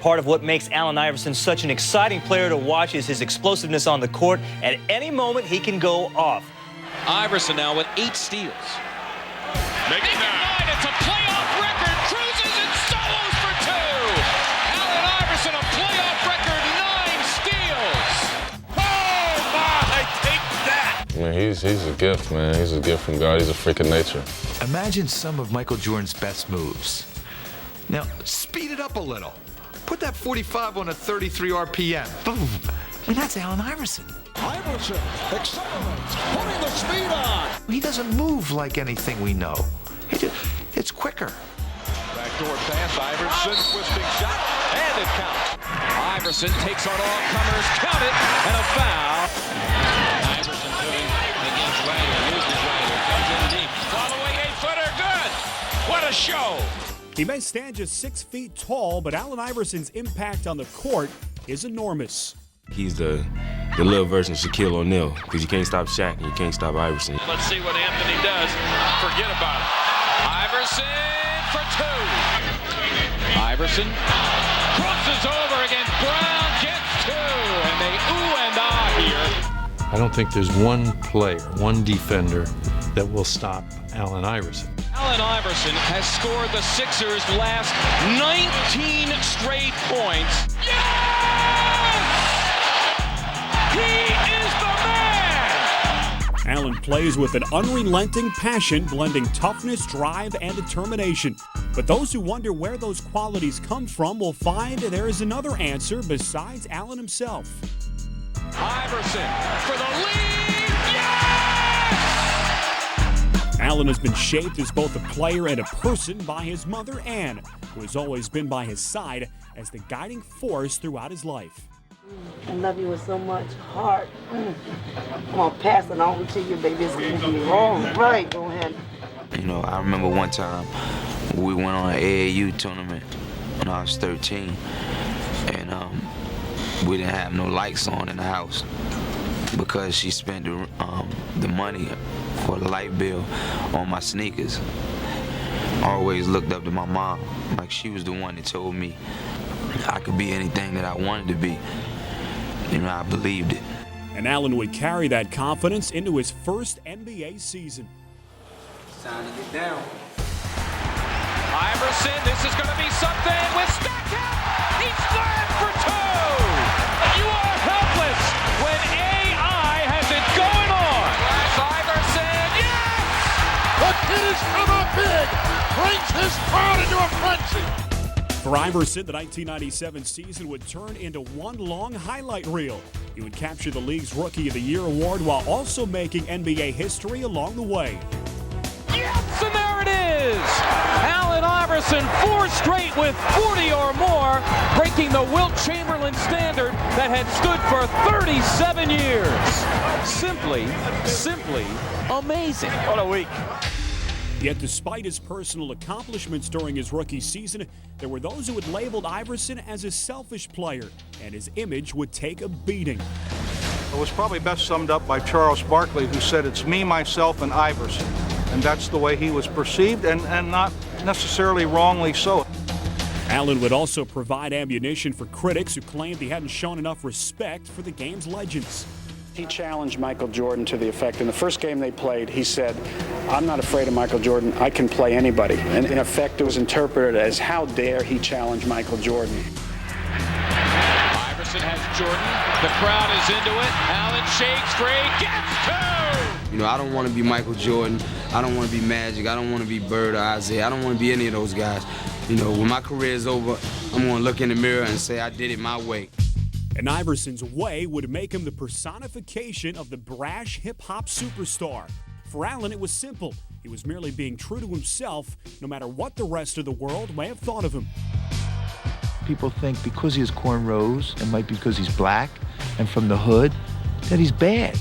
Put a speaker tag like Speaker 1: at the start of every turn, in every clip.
Speaker 1: Part of what makes Allen Iverson such an exciting player to watch is his explosiveness on the court. At any moment, he can go off.
Speaker 2: Iverson now with 8 steals.
Speaker 3: Make it 9. It's a playoff record. Cruises and solos for 2. Allen Iverson, a playoff record, 9 steals. Oh, my, take that.
Speaker 4: I mean, he's a gift, man. He's a gift from God. He's a freak of nature.
Speaker 5: Imagine some of Michael Jordan's best moves. Now, speed it up a little. Put that 45 on a 33 RPM. Boom. And that's Allen Iverson.
Speaker 6: Iverson accelerates, putting the speed on.
Speaker 5: He doesn't move like anything we know. It's quicker.
Speaker 3: Backdoor pass, Iverson, twisting shot, and it counts. Iverson takes on all comers, count it, and a foul. Iverson doing against Ryder, loses Ryder, comes in deep. Following 8-footer, good. What a show.
Speaker 7: He may stand just 6 feet tall, but Allen Iverson's impact on the court is enormous.
Speaker 8: He's the little version of Shaquille O'Neal, because you can't stop Shaq and you can't stop Iverson.
Speaker 3: Let's see what Anthony does. Forget about it. Iverson for 2. Iverson crosses over against Brown, gets 2, and they ooh and ah here.
Speaker 9: I don't think there's one player, one defender that will stop Allen Iverson.
Speaker 3: Allen Iverson has scored the Sixers' last 19 straight points. Yes! He is the man!
Speaker 7: Allen plays with an unrelenting passion, blending toughness, drive, and determination. But those who wonder where those qualities come from will find there is another answer besides Allen himself.
Speaker 3: Iverson for the lead! Yes!
Speaker 7: Allen has been shaped as both a player and a person by his mother, Ann, who has always been by his side as the guiding force throughout his life.
Speaker 10: I love you with so much heart. I'm gonna pass it on to you, baby. It's gonna be wrong. Right, go ahead.
Speaker 11: You know, I remember one time we went on an AAU tournament when I was 13, and we didn't have no lights on in the house because she spent the money for the light bill on my sneakers. I always looked up to my mom, like she was the one that told me I could be anything that I wanted to be. You know, I believed it.
Speaker 7: And Allen would carry that confidence into his first NBA season.
Speaker 11: It's time to get down.
Speaker 3: Iverson, this is going to be something with Stackhouse. He slammed for 2. You are helpless when AI has it going on. Iverson, yes!
Speaker 6: The kid is come up big, brings his crowd into a frenzy.
Speaker 7: For Iverson, the 1997 season would turn into one long highlight reel. He would capture the league's Rookie of the Year award while also making NBA history along the way.
Speaker 3: Yes, and there it is! Allen Iverson, 4 straight with 40 or more, breaking the Wilt Chamberlain standard that had stood for 37 years. Simply amazing. What a week.
Speaker 7: Yet despite his personal accomplishments during his rookie season, there were those who had labeled Iverson as a selfish player, and his image would take a beating.
Speaker 12: It was probably best summed up by Charles Barkley, who said, "It's me, myself, and Iverson." And that's the way he was perceived, and not necessarily wrongly so.
Speaker 7: Allen would also provide ammunition for critics who claimed he hadn't shown enough respect for the game's legends.
Speaker 13: He challenged Michael Jordan to the effect, in the first game they played, he said, "I'm not afraid of Michael Jordan, I can play anybody." And in effect, it was interpreted as, how dare he challenge Michael Jordan.
Speaker 3: Iverson has Jordan, the crowd is into it, Allen shakes straight, gets 2!
Speaker 11: You know, I don't want to be Michael Jordan, I don't want to be Magic, I don't want to be Bird or Isaiah, I don't want to be any of those guys. You know, when my career is over, I'm going to look in the mirror and say I did it my way.
Speaker 7: And Iverson's way would make him the personification of the brash hip-hop superstar. For Allen, it was simple. He was merely being true to himself, no matter what the rest of the world may have thought of him.
Speaker 5: People think because he has cornrows, and might be because he's black and from the hood, that he's bad.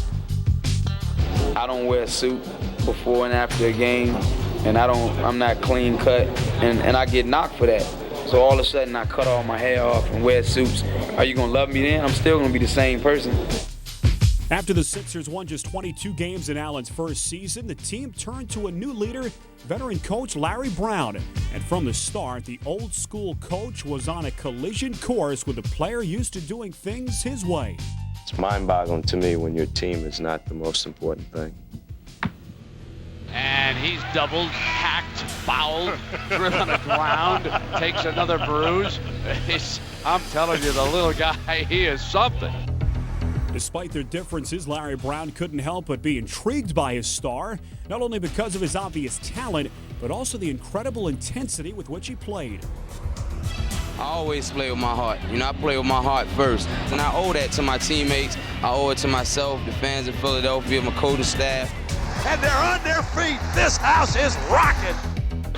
Speaker 11: I don't wear a suit before and after a game, and I'm not clean cut, and I get knocked for that. So all of a sudden I cut all my hair off and wear suits. Are you gonna love me then? I'm still gonna be the same person.
Speaker 7: After the Sixers won just 22 games in Allen's first season, the team turned to a new leader, veteran coach Larry Brown. And from the start, the old-school coach was on a collision course with a player used to doing things his way.
Speaker 14: It's mind-boggling to me when your team is not the most important thing.
Speaker 3: And he's doubled, hacked, fouled, driven on the ground, takes another bruise. I'm telling you, the little guy, he is something.
Speaker 7: Despite their differences, Larry Brown couldn't help but be intrigued by his star, not only because of his obvious talent, but also the incredible intensity with which he played.
Speaker 11: I always play with my heart. I play with my heart first. And I owe that to my teammates. I owe it to myself, the fans of Philadelphia, my coaching staff.
Speaker 6: And they're on their feet. This house is rocking.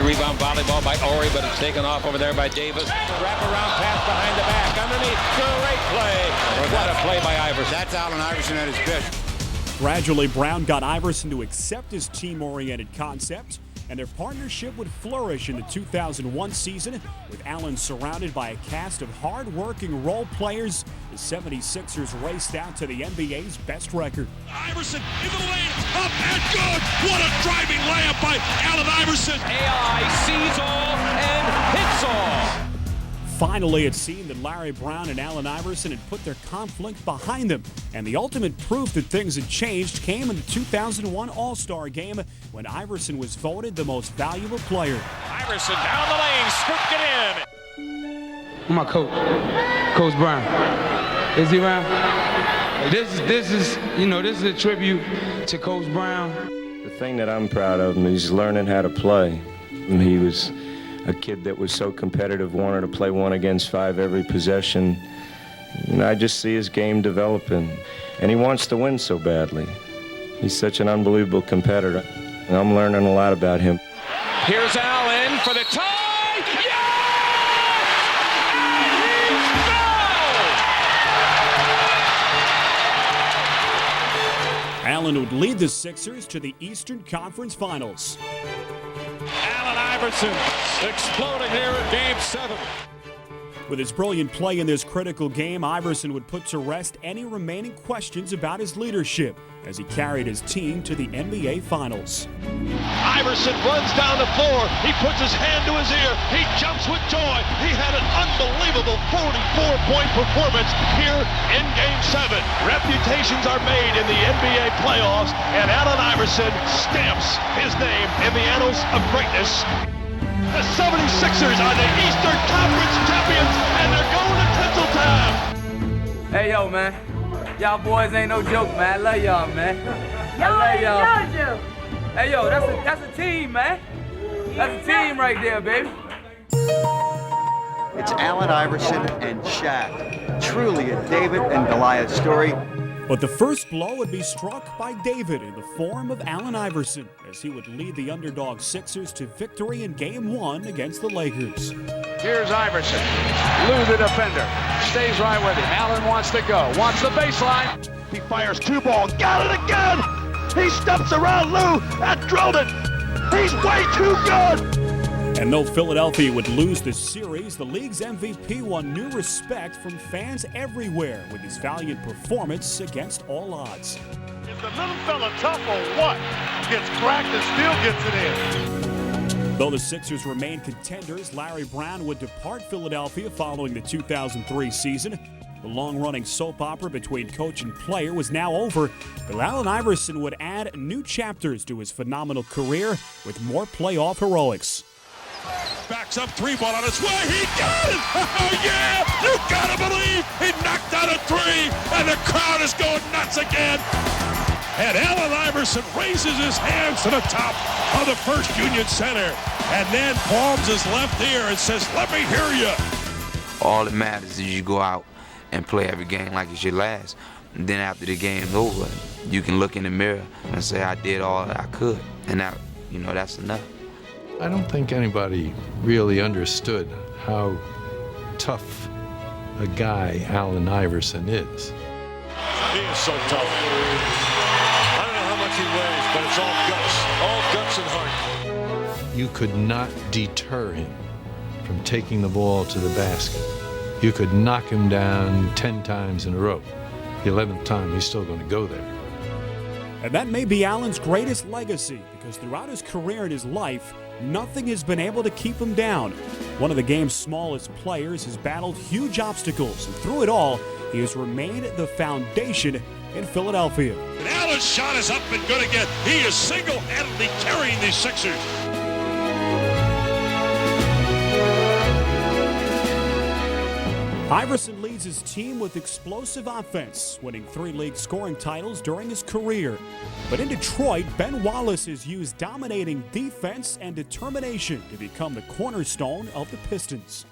Speaker 2: Rebound volleyball by Ori, but it's taken off over there by Davis. Wraparound pass behind the back. Underneath. Great play. What a play by Iverson.
Speaker 6: That's Allen Iverson at his best.
Speaker 7: Gradually, Brown got Iverson to accept his team-oriented concept, and their partnership would flourish in the 2001 season with Allen surrounded by a cast of hard-working role players. The 76ers raced out to the NBA's best record.
Speaker 6: Iverson into the lane, up and good. What a driving layup by Allen Iverson.
Speaker 2: AI sees all and hits all.
Speaker 7: Finally, it seemed that Larry Brown and Allen Iverson had put their conflict behind them, and the ultimate proof that things had changed came in the 2001 All-Star Game when Iverson was voted the most valuable player.
Speaker 2: Iverson down the lane, scooped it in.
Speaker 11: My coach, Coach Brown. Is he around? This is a tribute to Coach Brown.
Speaker 14: The thing that I'm proud of him is learning how to play. And he was a kid that was so competitive, wanted to play 1 against 5 every possession. I just see his game developing, and he wants to win so badly. He's such an unbelievable competitor, and I'm learning a lot about him.
Speaker 2: Here's Allen for the tie. Yes!
Speaker 7: Allen would lead the Sixers to the Eastern Conference Finals.
Speaker 6: Allen Iverson exploding here in Game 7.
Speaker 7: With his brilliant play in this critical game, Iverson would put to rest any remaining questions about his leadership as he carried his team to the NBA Finals.
Speaker 6: Iverson runs down the floor. He puts his hand to his ear. He jumps with joy. He had an unbelievable 44-point performance here in Game 7. Reputations are made in the NBA playoffs, and Allen Iverson stamps his name in the annals of greatness. The 76ers are the Eastern Conference champions, and they're going to Tinseltown.
Speaker 11: Hey, yo, man. Y'all boys ain't no joke, man. I love y'all, man. I love y'all. Hey, yo, that's a team, man. That's a team right there, baby.
Speaker 15: It's Allen Iverson and Shaq. Truly a David and Goliath story.
Speaker 7: But the first blow would be struck by David in the form of Allen Iverson as he would lead the underdog Sixers to victory in Game 1 against the Lakers.
Speaker 3: Here's Iverson. Lou, the defender, stays right with him. Allen wants to go, wants the baseline.
Speaker 6: He fires 2 ball, got it again! He steps around Lou and drilled it! He's way too good!
Speaker 7: And though Philadelphia would lose the series, the league's MVP won new respect from fans everywhere with his valiant performance against all odds.
Speaker 6: Is the little fella tough or what? Gets cracked and still gets it in.
Speaker 7: Though the Sixers remain contenders, Larry Brown would depart Philadelphia following the 2003 season. The long-running soap opera between coach and player was now over, but Allen Iverson would add new chapters to his phenomenal career with more playoff heroics.
Speaker 6: Backs up 3 ball on its way. He got it! Oh, yeah! You gotta believe he knocked down a 3, and the crowd is going nuts again. And Allen Iverson raises his hands to the top of the First Union Center and then palms his left ear and says, "Let me hear you."
Speaker 11: All that matters is you go out and play every game like it's your last. And then after the game's over, you can look in the mirror and say, I did all that I could. And that, that's enough.
Speaker 9: I don't think anybody really understood how tough a guy Allen Iverson is.
Speaker 6: He is so tough. I don't know how much he weighs, but it's all guts and heart.
Speaker 9: You could not deter him from taking the ball to the basket. You could knock him down 10 times in a row, the 11th time, he's still going to go there.
Speaker 7: And that may be Allen's greatest legacy, because throughout his career and his life, nothing has been able to keep him down. One of the game's smallest players has battled huge obstacles, and through it all, he has remained the foundation in Philadelphia.
Speaker 6: And Allen's shot is up and good again. He is single-handedly carrying these Sixers.
Speaker 7: Iverson leads his team with explosive offense, winning 3 league scoring titles during his career. But in Detroit, Ben Wallace has used dominating defense and determination to become the cornerstone of the Pistons.